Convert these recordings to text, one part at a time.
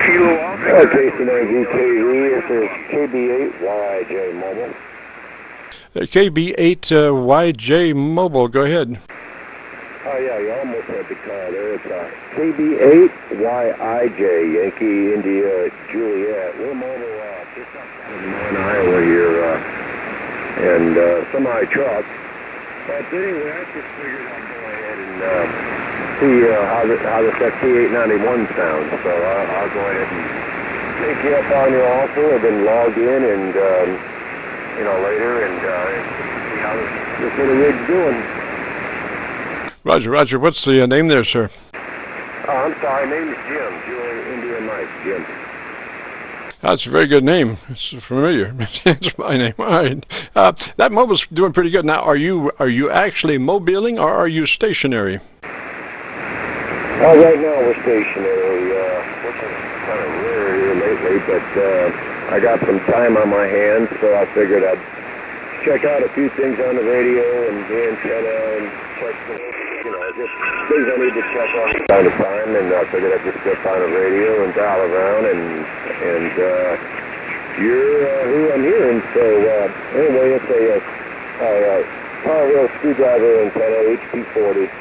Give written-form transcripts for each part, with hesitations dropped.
KC9VKV, this is KB8YIJ Mobile. KB8YJ Mobile, go ahead. Oh yeah, you almost had the call there. It's KB8YIJ, Yankee India Juliet. We're mobile just outside of Des Moines, Iowa here, and semi-truck. But anyway, I just figured I'd go ahead and see how that T891 sounds. So I'll go ahead and take you up on your offer, and then log in and later and see how this little rig's doing. Roger, Roger. What's the name there, sir? I'm sorry, name is Jim. Julie India Mike, Jim. That's a very good name. It's familiar. It's my name. All right. That mobile's doing pretty good. Now, are you actually mobiling or are you stationary? Right now we're stationary, which is kind of rare here lately, but I got some time on my hands, so I figured I'd check out a few things on the radio and the antenna and check just things I need to check on from time to time, and I figured I'd just flip on the radio and dial around, and you're who I'm hearing. So anyway, it's a power wheel screwdriver antenna, HP40,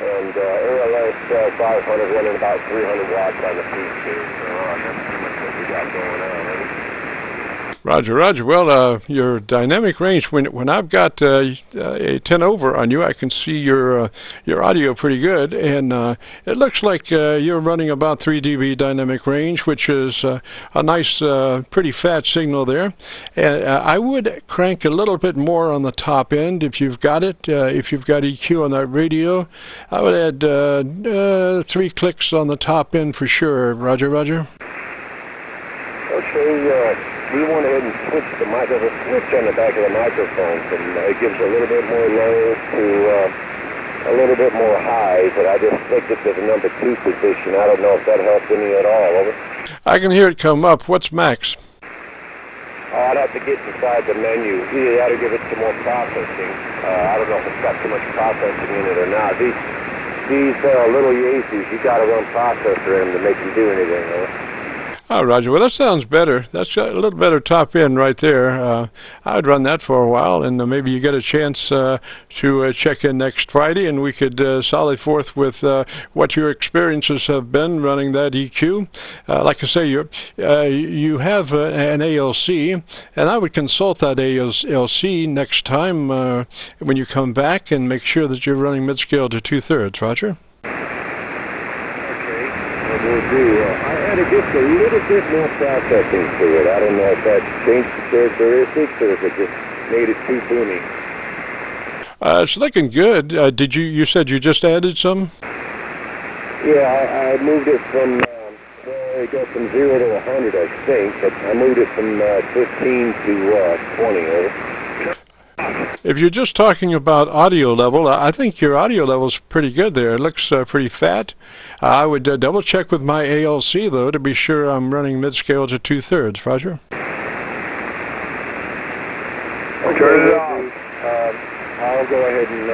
and ALS 500 running about 300 watts on the peak here. So that's pretty much what we got going on. Roger, Roger. Well, your dynamic range, when I've got a 10 over on you, I can see your audio pretty good, and it looks like you're running about 3 dB dynamic range, which is a nice, pretty fat signal there. And I would crank a little bit more on the top end if you've got it. If you've got EQ on that radio, I would add 3 clicks on the top end for sure. Roger, Roger. Okay. We went ahead and switched there's a switch on the back of the microphone, and it gives a little bit more low to a little bit more high, but I just flicked it to the number 2 position. I don't know if that helped any at all. Over. I can hear it come up. What's max? I'd have to get inside the menu. Either that or give it some more processing. I don't know if it's got too much processing in it or not. These little Yeezys, you got to run processor in them to make them do anything. Oh, Roger. Well, that sounds better. That's a little better top end right there. I'd run that for a while, and maybe you get a chance to check in next Friday, and we could sally forth with what your experiences have been running that EQ. Like I say, you have an ALC, and I would consult that ALC next time when you come back and make sure that you're running mid-scale to 2/3. Roger? Okay, what we'll do. I had to get a little bit more processing to it. I don't know if that changed the characteristics or if it just made it too boomy. It's looking good. You said you just added some? Yeah, I moved it from, it goes from 0 to 100, I think, but I moved it from 15 to 20. If you're just talking about audio level, I think your audio level is pretty good there. It looks pretty fat. I would double check with my ALC, though, to be sure I'm running mid-scale to 2/3. Roger? Okay, I'll go ahead and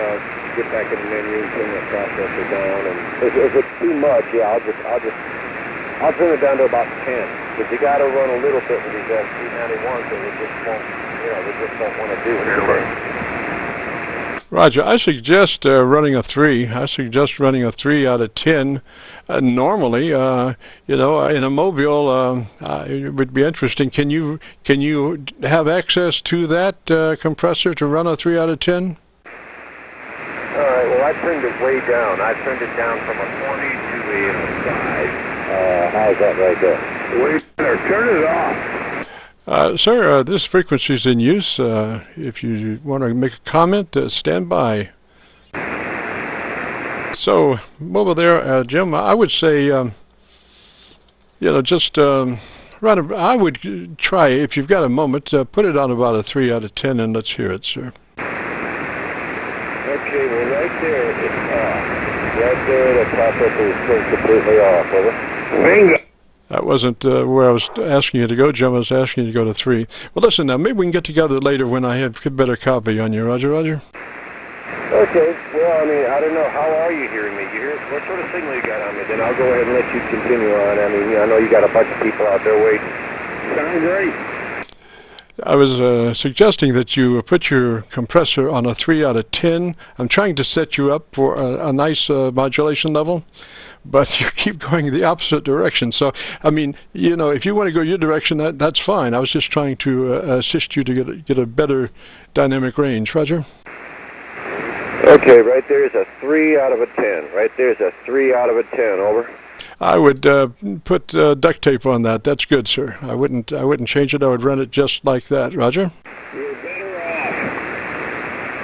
get back in the menu and turn the processor down. And if it's too much, yeah, I'll turn it down to about 10. Because you got to run a little bit with these T91, so they just won't want to do it. Roger, I suggest running a 3. I suggest running a 3 out of 10. Normally, in a mobile, it would be interesting. Can you have access to that compressor to run a 3 out of 10? All right. Well, I turned it way down. I turned it down from a 20 to a 5. How's that right there? Way better. Turn it off. Sir, this frequency is in use. If you want to make a comment, stand by. So, over there, Jim, I would say, just I would try, if you've got a moment, put it on about a 3 out of 10, and let's hear it, sir. Okay, well, right there, it's off. Right there, the processor is completely off. Over. Bingo. That wasn't where I was asking you to go, Jim. I was asking you to go to 3. Well, listen, now, maybe we can get together later when I have a better copy on you. Roger, Roger? Okay, well, I mean, I don't know. How are you hearing me? You hear what sort of signal you got on me? Then I'll go ahead and let you continue on. I mean, I know you got a bunch of people out there waiting. Sound great. I was suggesting that you put your compressor on a 3 out of 10. I'm trying to set you up for a nice modulation level, but you keep going the opposite direction. So, I mean, you know, if you want to go your direction, that's fine. I was just trying to assist you to get a better dynamic range. Roger? Okay, right there's a 3 out of a 10. Right there's a 3 out of a 10. Over. I would put duct tape on that. That's good, sir. I wouldn't change it. I would run it just like that. Roger? You're better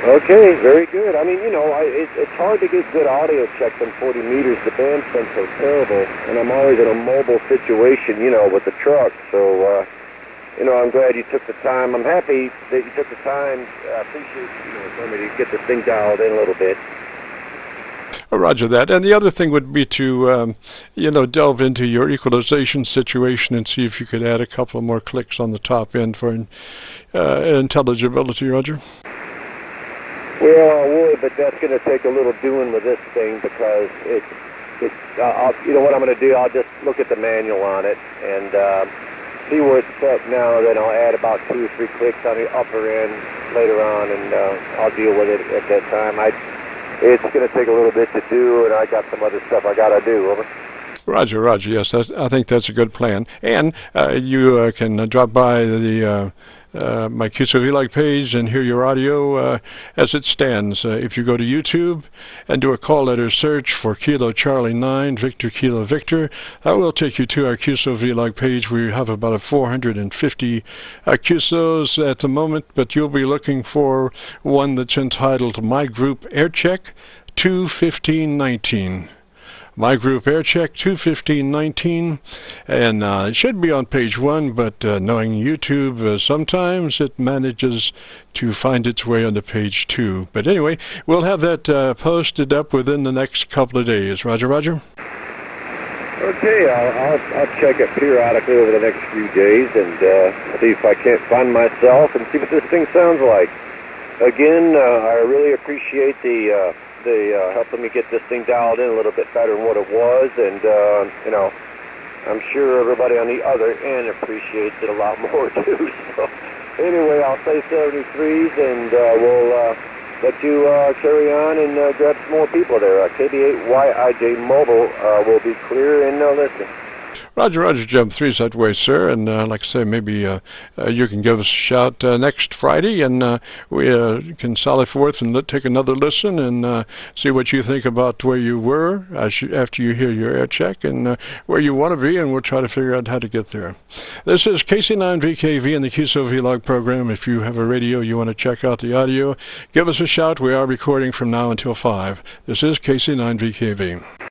off. Okay, very good. I mean, you know, it's hard to get good audio check on 40 meters. The band's been so terrible, and I'm always in a mobile situation, you know, with the truck. So, you know, I'm glad you took the time. I'm happy that you took the time. I appreciate, you know, for me to get this thing dialed in a little bit. Roger that. And the other thing would be to, you know, delve into your equalization situation and see if you could add a couple more clicks on the top end for intelligibility, Roger. Well, I would, but that's going to take a little doing with this thing because you know what I'm going to do? I'll just look at the manual on it and see where it's set now. Then I'll add about 2 or 3 clicks on the upper end later on, and I'll deal with it at that time. It's going to take a little bit to do, and I got some other stuff I got to do. Over. Roger, Roger. Yes, I think that's a good plan. And you can drop by the my Qso-Vlog page and hear your audio as it stands. If you go to YouTube and do a call letter search for Kilo Charlie 9 Victor Kilo Victor, that will take you to our Qso-Vlog page. We have about 450 Qsos at the moment, but you'll be looking for one that's entitled My Group Air Check 21519. My Group Air Check 21519, and it should be on page 1, but knowing YouTube, sometimes it manages to find its way onto page 2. But anyway, we'll have that posted up within the next couple of days. Roger, Roger? Okay, I'll check it periodically over the next few days and see if I can't find myself and see what this thing sounds like. Again, I really appreciate the helping me get this thing dialed in a little bit better than what it was, and you know, I'm sure everybody on the other end appreciates it a lot more too. So anyway, I'll say 73s, and we'll let you carry on and grab some more people there. KB8YIJ Mobile will be clear and listen. Roger, Roger, Jim 3's that way, sir. And like I say, maybe you can give us a shout next Friday, and we can sally forth and take another listen and see what you think about where you were after you hear your air check and where you want to be, and we'll try to figure out how to get there. This is KC9VKV in the Qso-Vlog program. If you have a radio, you want to check out the audio, give us a shout. We are recording from now until 5. This is KC9VKV.